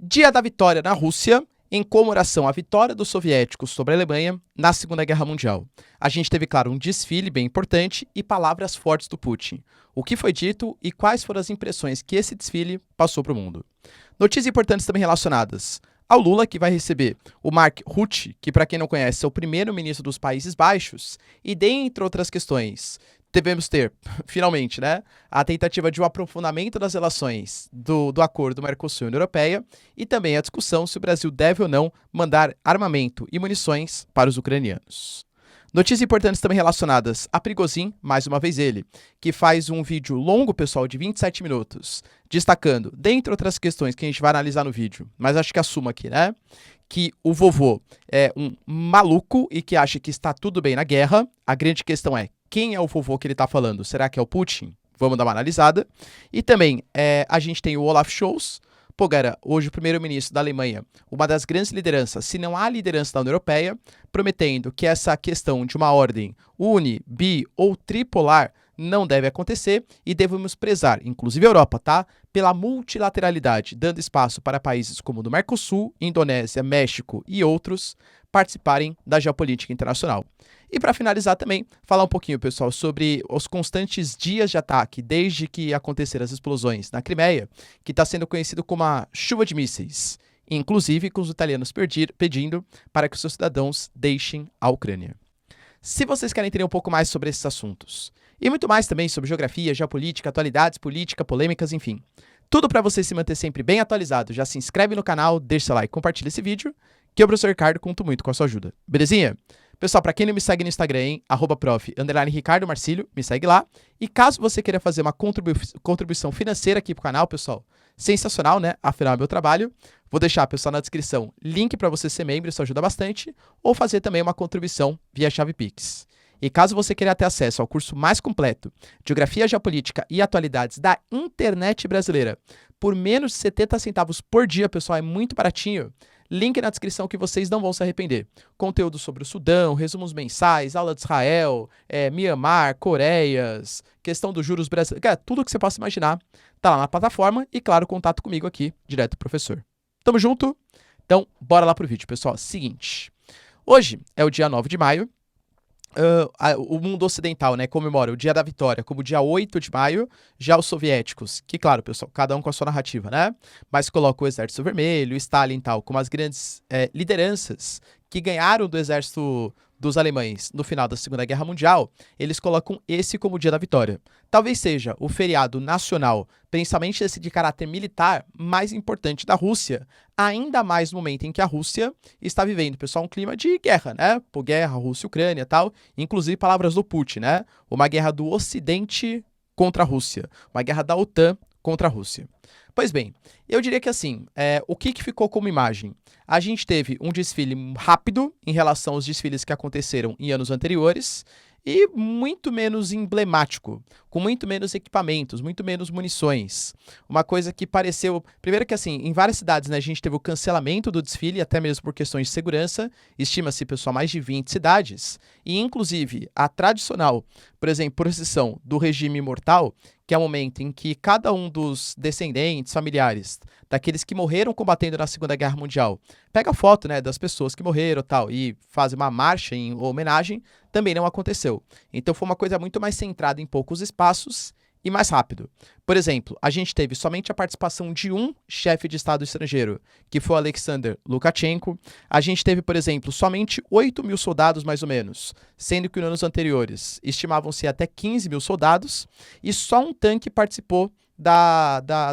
Dia da vitória na Rússia, em comemoração à vitória dos soviéticos sobre a Alemanha na Segunda Guerra Mundial. A gente teve, claro, um desfile bem importante e palavras fortes do Putin. O que foi dito e quais foram as impressões que esse desfile passou para o mundo. Notícias importantes também relacionadas ao Lula, que vai receber o Mark Rutte, que, para quem não conhece, é o primeiro-ministro dos Países Baixos, e dentre outras questões, devemos ter, finalmente, né, a tentativa de um aprofundamento das relações do acordo Mercosul e União Europeia e também a discussão se o Brasil deve ou não mandar armamento e munições para os ucranianos. Notícias importantes também relacionadas a Prigozhin, mais uma vez ele, que faz um vídeo longo, pessoal, de 27 minutos, destacando, dentre outras questões que a gente vai analisar no vídeo, mas acho que assumo aqui, né, que o vovô é um maluco e que acha que está tudo bem na guerra. A grande questão é, quem é o vovô que ele está falando? Será que é o Putin? Vamos dar uma analisada. E também a gente tem o Olaf Scholz. Pô, galera, hoje o primeiro-ministro da Alemanha, uma das grandes lideranças, se não a liderança da União Europeia, prometendo que essa questão de uma ordem uni, bi ou tripolar não deve acontecer e devemos prezar, inclusive a Europa, tá? Pela multilateralidade, dando espaço para países como o do Mercosul, Indonésia, México e outros participarem da geopolítica internacional. E para finalizar também, falar um pouquinho, pessoal, sobre os constantes dias de ataque desde que aconteceram as explosões na Crimeia, que está sendo conhecido como a chuva de mísseis, inclusive com os italianos pedindo para que os seus cidadãos deixem a Ucrânia. Se vocês querem entender um pouco mais sobre esses assuntos, e muito mais também sobre geografia, geopolítica, atualidades, política, polêmicas, enfim, tudo para você se manter sempre bem atualizado, já se inscreve no canal, deixa seu like, compartilha esse vídeo, que eu, professor Ricardo, conto muito com a sua ajuda. Belezinha? Pessoal, para quem não me segue no Instagram, hein, @prof_Ricardo Marcílio, me segue lá. E caso você queira fazer uma contribuição financeira aqui pro canal, pessoal, sensacional, né? Afinal, é meu trabalho. Vou deixar, pessoal, na descrição, link para você ser membro, isso ajuda bastante. Ou fazer também uma contribuição via chave Pix. E caso você queira ter acesso ao curso mais completo, Geografia, Geopolítica e Atualidades da Internet Brasileira, por menos de 70 centavos por dia, pessoal, é muito baratinho. Link na descrição que vocês não vão se arrepender. Conteúdo sobre o Sudão, resumos mensais, aula de Israel, Mianmar, Coreias, questão dos juros brasileiros, cara, tudo que você possa imaginar tá lá na plataforma e, claro, contato comigo aqui, direto do professor. Tamo junto? Então, bora lá pro vídeo, pessoal. Seguinte, hoje é o dia 9 de maio, o mundo ocidental, né, comemora o Dia da Vitória como dia 8 de maio, já os soviéticos, que claro, pessoal, cada um com a sua narrativa, né, mas colocam o Exército Vermelho, Stalin e tal, como as grandes lideranças que ganharam do exército dos alemães no final da Segunda Guerra Mundial, eles colocam esse como o Dia da Vitória. Talvez seja o feriado nacional, principalmente esse de caráter militar, mais importante da Rússia, ainda mais no momento em que a Rússia está vivendo, pessoal, um clima de guerra, né? Por guerra, Rússia e Ucrânia e tal, inclusive palavras do Putin, né? Uma guerra do Ocidente contra a Rússia, uma guerra da OTAN contra a Rússia. Pois bem, eu diria que assim, o que ficou como imagem? A gente teve um desfile rápido em relação aos desfiles que aconteceram em anos anteriores e muito menos emblemático, com muito menos equipamentos, muito menos munições. Uma coisa que pareceu... Primeiro que assim, em várias cidades, né, a gente teve o cancelamento do desfile, até mesmo por questões de segurança, estima-se, pessoal, mais de 20 cidades, e inclusive a tradicional, por exemplo, procissão do regime mortal, que é o momento em que cada um dos descendentes, familiares, daqueles que morreram combatendo na Segunda Guerra Mundial, pega a foto, né, das pessoas que morreram tal, e faz uma marcha em homenagem, também não aconteceu. Então foi uma coisa muito mais centrada em poucos espaços e mais rápido. Por exemplo, a gente teve somente a participação de um chefe de Estado estrangeiro, que foi o Alexander Lukashenko. A gente teve, por exemplo, somente 8 mil soldados, mais ou menos, sendo que nos anos anteriores estimavam-se até 15 mil soldados, e só um tanque participou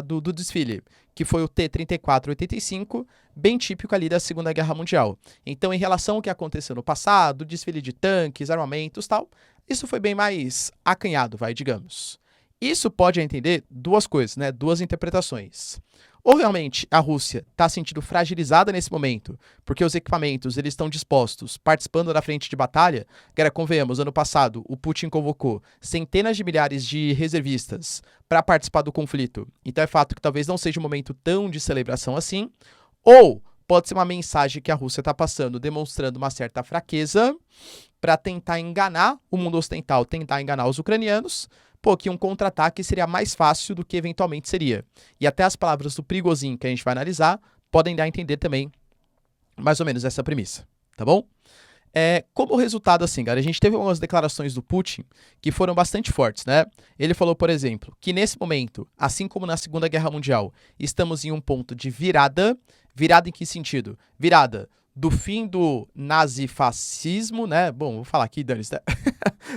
do desfile, que foi o T-34-85, bem típico ali da Segunda Guerra Mundial. Então, em relação ao que aconteceu no passado, desfile de tanques, armamentos, tal, isso foi bem mais acanhado, digamos. Isso pode entender duas coisas, né? Duas interpretações. Ou realmente a Rússia está se sentindo fragilizada nesse momento, porque os equipamentos eles estão dispostos, participando da frente de batalha. Cara, convenhamos, ano passado o Putin convocou centenas de milhares de reservistas para participar do conflito. Então é fato que talvez não seja um momento tão de celebração assim. Ou pode ser uma mensagem que a Rússia está passando, demonstrando uma certa fraqueza para tentar enganar o mundo ocidental, tentar enganar os ucranianos, que um contra-ataque seria mais fácil do que eventualmente seria. E até as palavras do Prigozhin, que a gente vai analisar, podem dar a entender também mais ou menos essa premissa, tá bom? Como resultado, assim, galera, a gente teve algumas declarações do Putin que foram bastante fortes, né? Ele falou, por exemplo, que nesse momento, assim como na Segunda Guerra Mundial, estamos em um ponto de virada. Virada em que sentido? Virada do fim do nazifascismo, né? Bom, vou falar aqui, dane-se, né?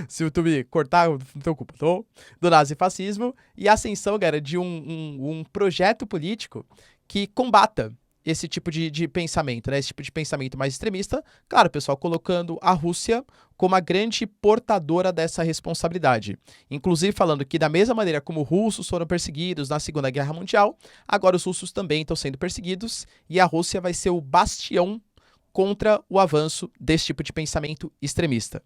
Se o YouTube cortar, não tem culpa, tá bom? Do nazifascismo e a ascensão, galera, de um projeto político que combata esse tipo de pensamento, né? Esse tipo de pensamento mais extremista. Claro, pessoal, colocando a Rússia como a grande portadora dessa responsabilidade. Inclusive falando que da mesma maneira como os russos foram perseguidos na Segunda Guerra Mundial, agora os russos também estão sendo perseguidos e a Rússia vai ser o bastião contra o avanço desse tipo de pensamento extremista.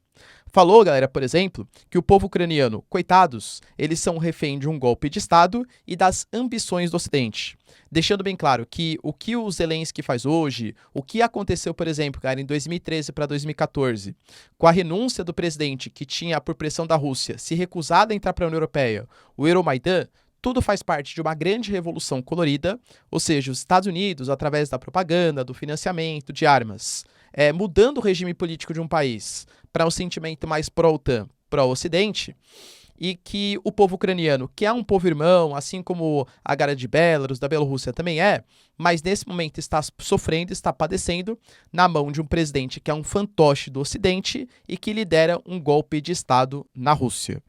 Falou, galera, por exemplo, que o povo ucraniano, coitados, eles são refém de um golpe de Estado e das ambições do Ocidente. Deixando bem claro que o que o Zelensky faz hoje, o que aconteceu, por exemplo, cara, em 2013 para 2014, com a renúncia do presidente que tinha, por pressão da Rússia, se recusado a entrar para a União Europeia, o Euromaidan, tudo faz parte de uma grande revolução colorida, ou seja, os Estados Unidos, através da propaganda, do financiamento de armas, mudando o regime político de um país para um sentimento mais pró-OTAN, pró-Ocidente, e que o povo ucraniano, que é um povo irmão, assim como a Gara de Belarus, da Bielorrússia também mas nesse momento está sofrendo, está padecendo na mão de um presidente que é um fantoche do Ocidente e que lidera um golpe de Estado na Rússia.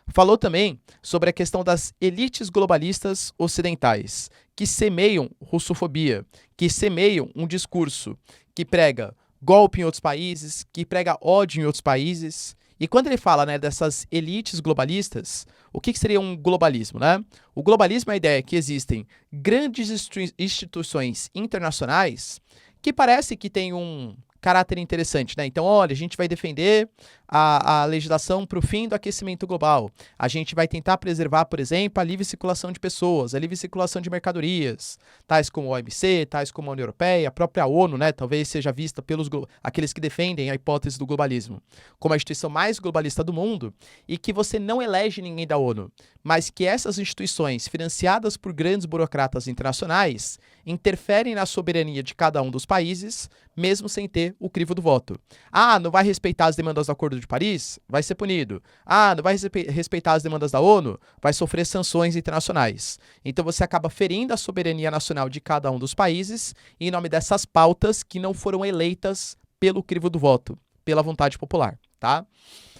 Falou também sobre a questão das elites globalistas ocidentais, que semeiam russofobia, que semeiam um discurso que prega golpe em outros países, que prega ódio em outros países. E quando ele fala, né, dessas elites globalistas, o que seria um globalismo, né? O globalismo é a ideia que existem grandes instituições internacionais que parece que têm um caráter interessante, né? Então, olha, a gente vai defender a legislação para o fim do aquecimento global. A gente vai tentar preservar, por exemplo, a livre circulação de pessoas, a livre circulação de mercadorias, tais como a OMC, tais como a União Europeia, a própria ONU, né? Talvez seja vista pelos aqueles que defendem a hipótese do globalismo como a instituição mais globalista do mundo e que você não elege ninguém da ONU, mas que essas instituições, financiadas por grandes burocratas internacionais, interferem na soberania de cada um dos países, mesmo sem ter o crivo do voto. Ah, não vai respeitar as demandas do Acordo de Paris? Vai ser punido. Ah, não vai respeitar as demandas da ONU? Vai sofrer sanções internacionais. Então você acaba ferindo a soberania nacional de cada um dos países em nome dessas pautas que não foram eleitas pelo crivo do voto, pela vontade popular, tá?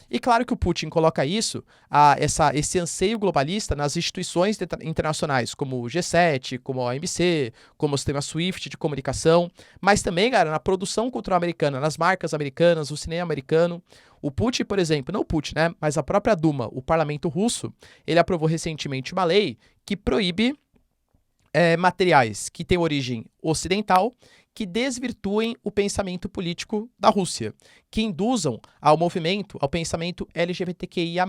E claro que o Putin coloca isso, esse anseio globalista nas instituições internacionais, como o G7, como a OMC, como o sistema SWIFT de comunicação, mas também, cara, na produção cultural americana, nas marcas americanas, o cinema americano. O Putin, por exemplo, não o Putin, né, mas a própria Duma, o parlamento russo, ele aprovou recentemente uma lei que proíbe materiais que têm origem ocidental que desvirtuem o pensamento político da Rússia, que induzam ao movimento, ao pensamento LGBTQIA+.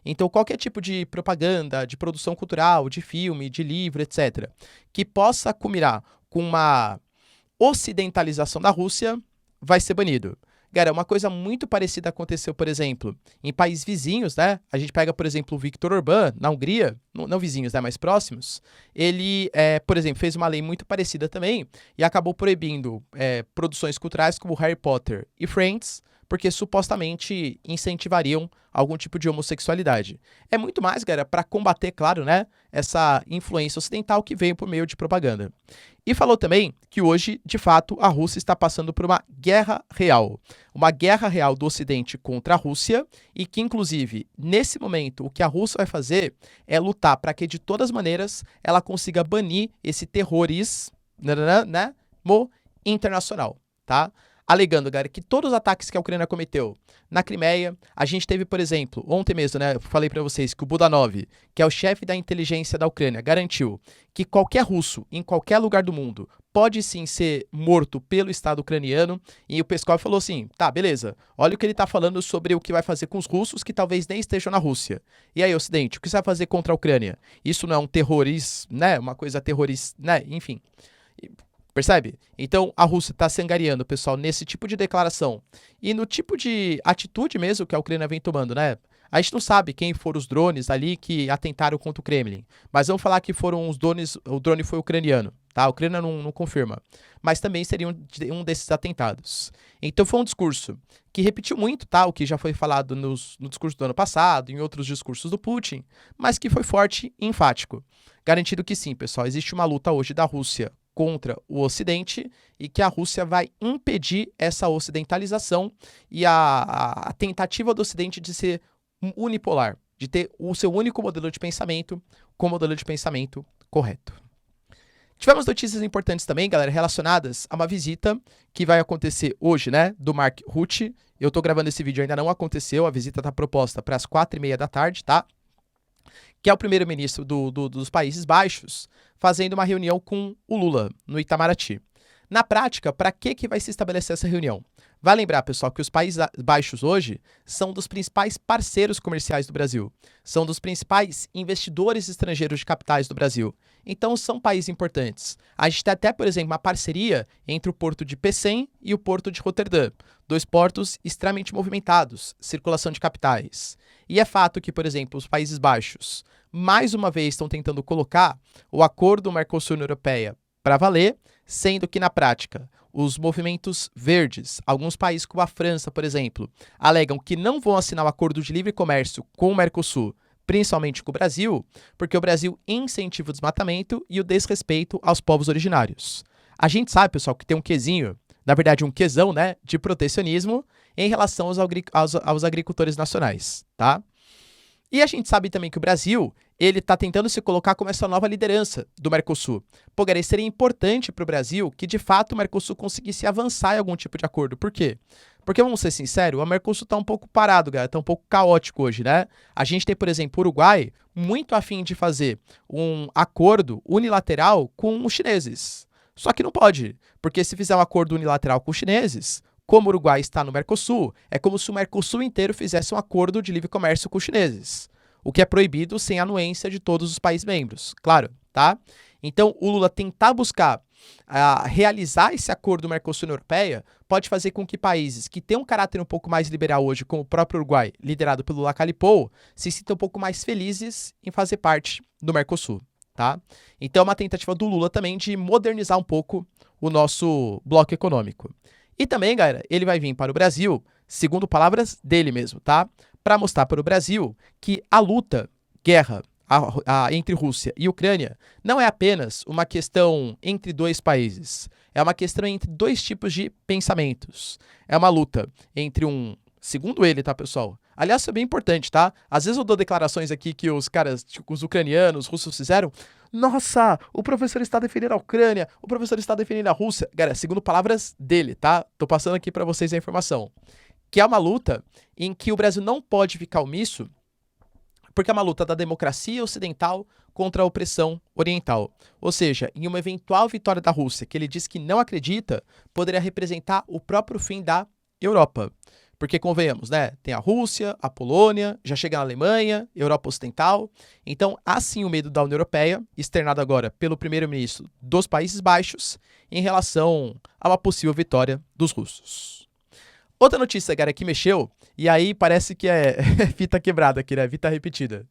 Então, qualquer tipo de propaganda, de produção cultural, de filme, de livro, etc., que possa culminar com uma ocidentalização da Rússia, vai ser banido. Cara, uma coisa muito parecida aconteceu, por exemplo, em países vizinhos, né? A gente pega, por exemplo, o Viktor Orbán, na Hungria, não vizinhos, né, mais próximos. Ele, por exemplo, fez uma lei muito parecida também e acabou proibindo produções culturais como Harry Potter e Friends, porque supostamente incentivariam algum tipo de homossexualidade. É muito mais, galera, para combater, claro, né, essa influência ocidental que veio por meio de propaganda. E falou também que hoje, de fato, a Rússia está passando por uma guerra real do Ocidente contra a Rússia e que, inclusive, nesse momento, o que a Rússia vai fazer é lutar para que, de todas as maneiras, ela consiga banir esse terrorismo, né, internacional, tá? Alegando, galera, que todos os ataques que a Ucrânia cometeu na Crimeia, a gente teve, por exemplo, ontem mesmo, né, eu falei para vocês que o Budanov, que é o chefe da inteligência da Ucrânia, garantiu que qualquer russo, em qualquer lugar do mundo, pode sim ser morto pelo Estado ucraniano, e o Peskov falou assim, tá, beleza, olha o que ele tá falando sobre o que vai fazer com os russos que talvez nem estejam na Rússia. E aí, Ocidente, o que você vai fazer contra a Ucrânia? Isso não é um terrorismo, né, uma coisa terrorista, né, enfim. Percebe? Então, a Rússia está se angariando, pessoal, nesse tipo de declaração. E no tipo de atitude mesmo que a Ucrânia vem tomando, né? A gente não sabe quem foram os drones ali que atentaram contra o Kremlin. Mas vamos falar que foram os drones, o drone foi ucraniano. tá? A Ucrânia não confirma. Mas também seria um desses atentados. Então foi um discurso que repetiu muito, tá? O que já foi falado no discurso do ano passado, em outros discursos do Putin, mas que foi forte e enfático. Garantido que sim, pessoal, existe uma luta hoje da Rússia contra o Ocidente e que a Rússia vai impedir essa ocidentalização e a tentativa do Ocidente de ser unipolar, de ter o seu único modelo de pensamento com o modelo de pensamento correto. Tivemos notícias importantes também, galera, relacionadas a uma visita que vai acontecer hoje, né, do Mark Rutte. Eu tô gravando esse vídeo, ainda não aconteceu, a visita tá proposta para as 4h30 da tarde, tá? Que é o primeiro-ministro dos Países Baixos, fazendo uma reunião com o Lula, no Itamaraty. Na prática, para que vai se estabelecer essa reunião? Vai lembrar, pessoal, que os Países Baixos hoje são dos principais parceiros comerciais do Brasil, são dos principais investidores estrangeiros de capitais do Brasil. Então, são países importantes. A gente tem até, por exemplo, uma parceria entre o porto de Pecém e o porto de Roterdã, dois portos extremamente movimentados, circulação de capitais. E é fato que, por exemplo, os Países Baixos, mais uma vez, estão tentando colocar o acordo Mercosul-União Europeia para valer, sendo que, na prática, os movimentos verdes, alguns países como a França, por exemplo, alegam que não vão assinar o acordo de livre comércio com o Mercosul, principalmente com o Brasil, porque o Brasil incentiva o desmatamento e o desrespeito aos povos originários. A gente sabe, pessoal, que tem um quesinho, na verdade um quesão, né, de protecionismo em relação aos agricultores nacionais, tá? E a gente sabe também que o Brasil, ele está tentando se colocar como essa nova liderança do Mercosul. Pô, galera, seria importante para o Brasil que, de fato, o Mercosul conseguisse avançar em algum tipo de acordo. Por quê? Porque, vamos ser sinceros, o Mercosul está um pouco parado, galera, está um pouco caótico hoje, né? A gente tem, por exemplo, o Uruguai muito afim de fazer um acordo unilateral com os chineses. Só que não pode, porque se fizer um acordo unilateral com os chineses, como o Uruguai está no Mercosul, é como se o Mercosul inteiro fizesse um acordo de livre comércio com os chineses, o que é proibido sem a anuência de todos os países membros, claro, tá? Então, o Lula tentar buscar realizar esse acordo Mercosul-União Europeia pode fazer com que países que têm um caráter um pouco mais liberal hoje, como o próprio Uruguai, liderado pelo Lula Calipou, se sintam um pouco mais felizes em fazer parte do Mercosul, tá? Então, é uma tentativa do Lula também de modernizar um pouco o nosso bloco econômico. E também, galera, ele vai vir para o Brasil, segundo palavras dele mesmo, tá? Para mostrar para o Brasil que a luta, guerra entre Rússia e Ucrânia não é apenas uma questão entre dois países. É uma questão entre dois tipos de pensamentos. É uma luta entre segundo ele, tá, pessoal? Aliás, isso é bem importante, tá? Às vezes eu dou declarações aqui que os caras, tipo, os ucranianos, os russos fizeram. Nossa, o professor está defendendo a Ucrânia, o professor está defendendo a Rússia. Galera, segundo palavras dele, tá? Tô passando aqui para vocês a informação. Que é uma luta em que o Brasil não pode ficar omisso, porque é uma luta da democracia ocidental contra a opressão oriental. Ou seja, em uma eventual vitória da Rússia, que ele diz que não acredita, poderia representar o próprio fim da Europa. Porque, convenhamos, né? Tem a Rússia, a Polônia, já chega na Alemanha, Europa Ocidental. Então, há sim o medo da União Europeia, externado agora pelo primeiro-ministro dos Países Baixos, em relação a uma possível vitória dos russos. Outra notícia, cara, que mexeu, e aí parece que é fita quebrada aqui, né? Fita repetida.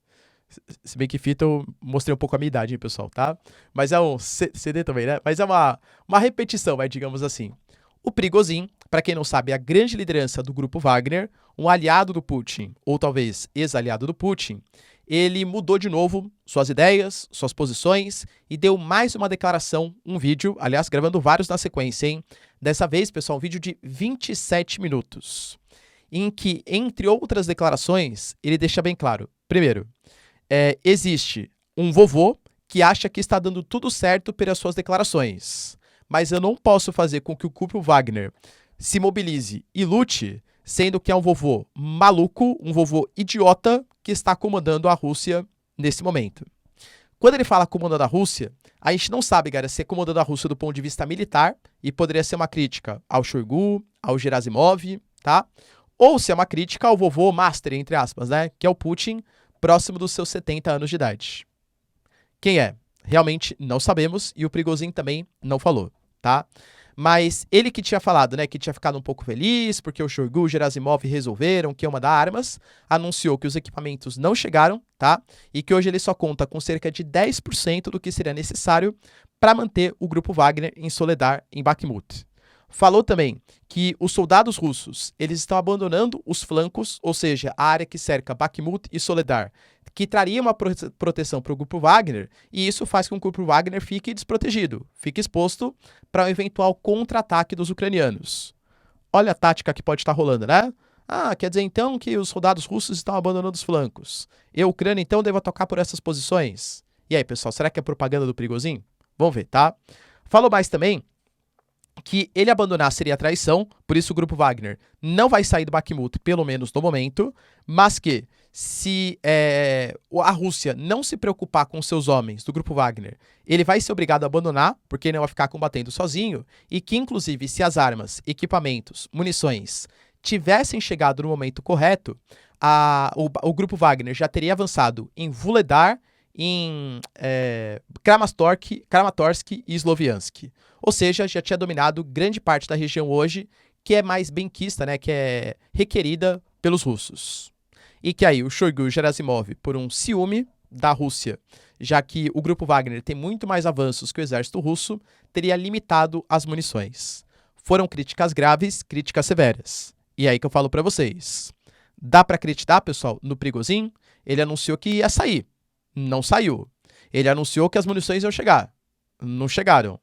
Se bem que fita eu mostrei um pouco a minha idade, hein, pessoal, tá? Mas é um CD também, né? Mas é uma repetição, digamos assim. O Prigozhin, para quem não sabe, é a grande liderança do grupo Wagner, um aliado do Putin, ou talvez ex-aliado do Putin, ele mudou de novo suas ideias, suas posições e deu mais uma declaração, um vídeo, aliás, gravando vários na sequência, hein? Dessa vez, pessoal, um vídeo de 27 minutos, em que, entre outras declarações, ele deixa bem claro. Primeiro, existe um vovô que acha que está dando tudo certo pelas suas declarações, mas eu não posso fazer com que o grupo Wagner se mobilize e lute, sendo que é um vovô maluco, um vovô idiota que está comandando a Rússia nesse momento. Quando ele fala comandando a Rússia, a gente não sabe, galera, se é comandando a Rússia do ponto de vista militar, e poderia ser uma crítica ao Shoigu, ao Gerasimov, tá? Ou se é uma crítica ao vovô master, entre aspas, né? Que é o Putin, próximo dos seus 70 anos de idade. Quem é? Realmente não sabemos, e o Prigozhin também não falou, tá? Mas ele que tinha falado, né, que tinha ficado um pouco feliz porque o Shoigu e o Gerasimov resolveram que ia mandar armas, anunciou que os equipamentos não chegaram, tá? E que hoje ele só conta com cerca de 10% do que seria necessário para manter o grupo Wagner em Soledar, em Bakhmut. Falou também que os soldados russos eles estão abandonando os flancos, ou seja, a área que cerca Bakhmut e Soledar, que traria uma proteção para o grupo Wagner, e isso faz com que o grupo Wagner fique desprotegido, fique exposto para um eventual contra-ataque dos ucranianos. Olha a tática que pode estar rolando, né? Ah, quer dizer então que os soldados russos estão abandonando os flancos. E a Ucrânia então deve tocar por essas posições? E aí, pessoal, será que é propaganda do perigosinho? Vamos ver, tá? Falou mais também que ele abandonar seria traição, por isso o grupo Wagner não vai sair do Bakhmut, pelo menos no momento, mas que se a Rússia não se preocupar com seus homens do grupo Wagner, ele vai ser obrigado a abandonar, porque ele não vai ficar combatendo sozinho, e que inclusive se as armas, equipamentos, munições tivessem chegado no momento correto, o grupo Wagner já teria avançado em Vuhledar, em Kramatorsk e Sloviansk. Ou seja, já tinha dominado grande parte da região hoje, que é mais benquista, né, que é requerida pelos russos. E que aí o Shoigu Gerasimov, por um ciúme da Rússia, já que o grupo Wagner tem muito mais avanços que o exército russo, teria limitado as munições. Foram críticas graves, críticas severas. E aí que eu falo pra vocês. Dá pra acreditar, pessoal, no Prigozhin? Ele anunciou que ia sair. Não saiu. Ele anunciou que as munições iam chegar. Não chegaram.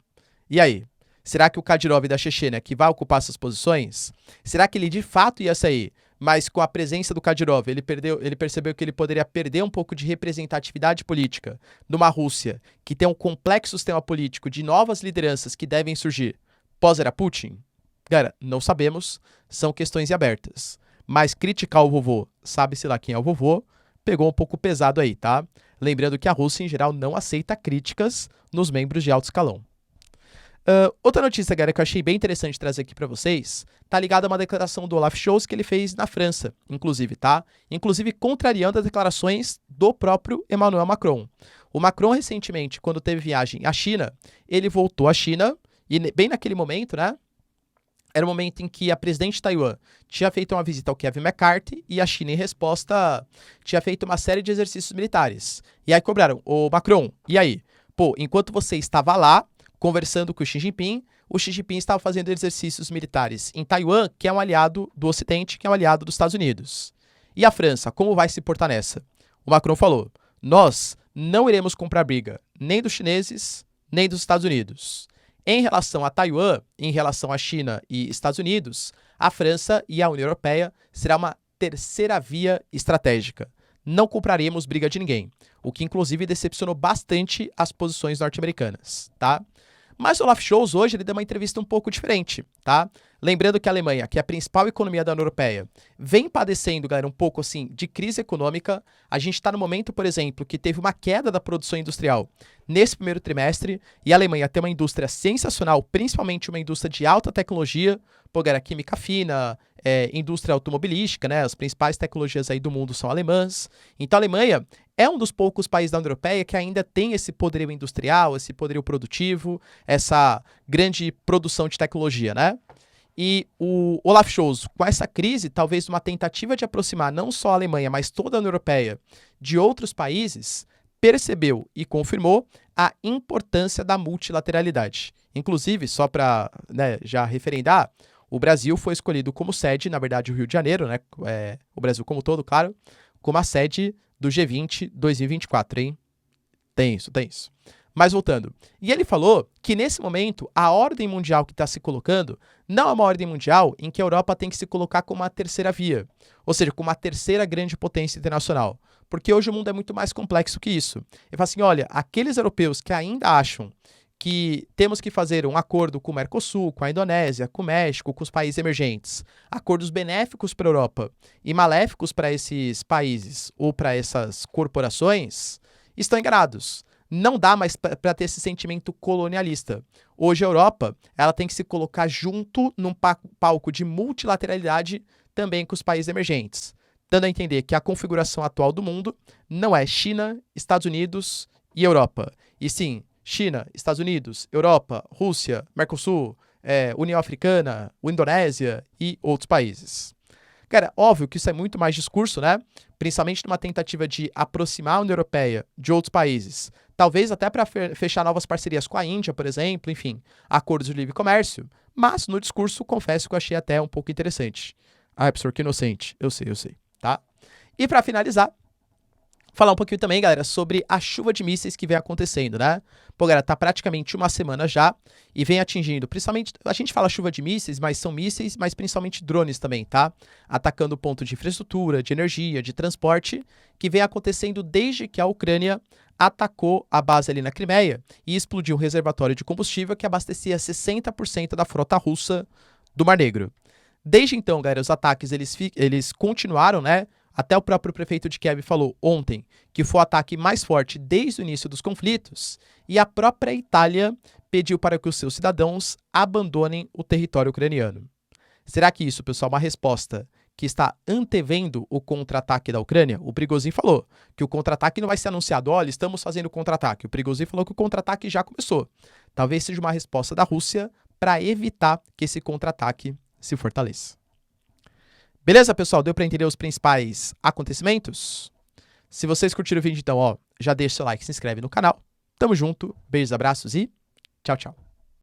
E aí? Será que o Kadyrov da Chechênia, que vai ocupar essas posições, será que ele de fato ia sair, mas com a presença do Kadyrov, ele percebeu que ele poderia perder um pouco de representatividade política numa Rússia que tem um complexo sistema político de novas lideranças que devem surgir pós-era Putin? Cara, não sabemos, são questões abertas. Mas criticar o vovô, sabe-se lá quem é o vovô, pegou um pouco pesado aí, tá? Lembrando que a Rússia, em geral, não aceita críticas nos membros de alto escalão. Outra notícia, galera, que eu achei bem interessante trazer aqui pra vocês, tá ligada a uma declaração do Olaf Scholz que ele fez na França, inclusive, tá? Inclusive contrariando as declarações do próprio Emmanuel Macron. O Macron, recentemente, quando teve viagem à China, ele voltou à China, e bem naquele momento, né? Era o momento em que a presidente de Taiwan tinha feito uma visita ao Kevin McCarthy e a China, em resposta, tinha feito uma série de exercícios militares. E aí cobraram, ô Macron, e aí? Pô, enquanto você estava lá, conversando com o Xi Jinping estava fazendo exercícios militares em Taiwan, que é um aliado do Ocidente, que é um aliado dos Estados Unidos. E a França, como vai se portar nessa? O Macron falou, nós não iremos comprar briga, nem dos chineses, nem dos Estados Unidos. Em relação a Taiwan, em relação à China e Estados Unidos, a França e a União Europeia será uma terceira via estratégica. Não compraremos briga de ninguém, o que inclusive decepcionou bastante as posições norte-americanas, tá? Mas o Olaf Scholz hoje ele deu uma entrevista um pouco diferente, tá? Lembrando que a Alemanha, que é a principal economia da União Europeia, vem padecendo, galera, um pouco assim de crise econômica. A gente está no momento, por exemplo, que teve uma queda da produção industrial nesse primeiro trimestre e a Alemanha tem uma indústria sensacional, principalmente uma indústria de alta tecnologia, pô, galera, química fina, indústria automobilística, né? As principais tecnologias aí do mundo são alemãs. Então a Alemanha é um dos poucos países da União Europeia que ainda tem esse poderio industrial, esse poderio produtivo, essa grande produção de tecnologia, né? E o Olaf Scholz, com essa crise, talvez uma tentativa de aproximar não só a Alemanha, mas toda a União Europeia de outros países, percebeu e confirmou a importância da multilateralidade. Inclusive, só para já referendar, o Brasil foi escolhido como sede, na verdade o Rio de Janeiro, né, o Brasil como todo, claro, como a sede do G20 2024, hein? Tem isso. Mas voltando. E ele falou que nesse momento a ordem mundial que está se colocando não é uma ordem mundial em que a Europa tem que se colocar como uma terceira via, ou seja, como uma terceira grande potência internacional. Porque hoje o mundo é muito mais complexo que isso. Ele fala assim, olha, aqueles europeus que ainda acham que temos que fazer um acordo com o Mercosul, com a Indonésia, com o México, com os países emergentes, acordos benéficos para a Europa e maléficos para esses países ou para essas corporações, estão enganados. Não dá mais para ter esse sentimento colonialista. Hoje a Europa ela tem que se colocar junto num palco de multilateralidade também com os países emergentes, dando a entender que a configuração atual do mundo não é China, Estados Unidos e Europa, e sim China, Estados Unidos, Europa, Rússia, Mercosul, União Africana, Indonésia e outros países. Cara, óbvio que isso é muito mais discurso, né? Principalmente numa tentativa de aproximar a União Europeia de outros países, talvez até para fechar novas parcerias com a Índia, por exemplo, enfim, acordos de livre comércio, mas no discurso, confesso que eu achei até um pouco interessante. Ah, professor, que inocente. Eu sei, tá? E para finalizar, falar um pouquinho também, galera, sobre a chuva de mísseis que vem acontecendo, né? Pô, galera, tá praticamente uma semana já e vem atingindo, principalmente, a gente fala chuva de mísseis, mas são mísseis, mas principalmente drones também, tá? Atacando ponto de infraestrutura, de energia, de transporte, que vem acontecendo desde que a Ucrânia atacou a base ali na Crimeia e explodiu um reservatório de combustível que abastecia 60% da frota russa do Mar Negro. Desde então, galera, os ataques eles continuaram, né? Até o próprio prefeito de Kiev falou ontem que foi o ataque mais forte desde o início dos conflitos e a própria Itália pediu para que os seus cidadãos abandonem o território ucraniano. Será que isso, pessoal, é uma resposta que está antevendo o contra-ataque da Ucrânia? O Prigozhin falou que o contra-ataque não vai ser anunciado, olha, estamos fazendo contra-ataque. O Prigozhin falou que o contra-ataque já começou. Talvez seja uma resposta da Rússia para evitar que esse contra-ataque se fortaleça. Beleza, pessoal? Deu para entender os principais acontecimentos? Se vocês curtiram o vídeo, então, ó, já deixa o seu like, se inscreve no canal. Tamo junto, beijos, abraços e tchau, tchau.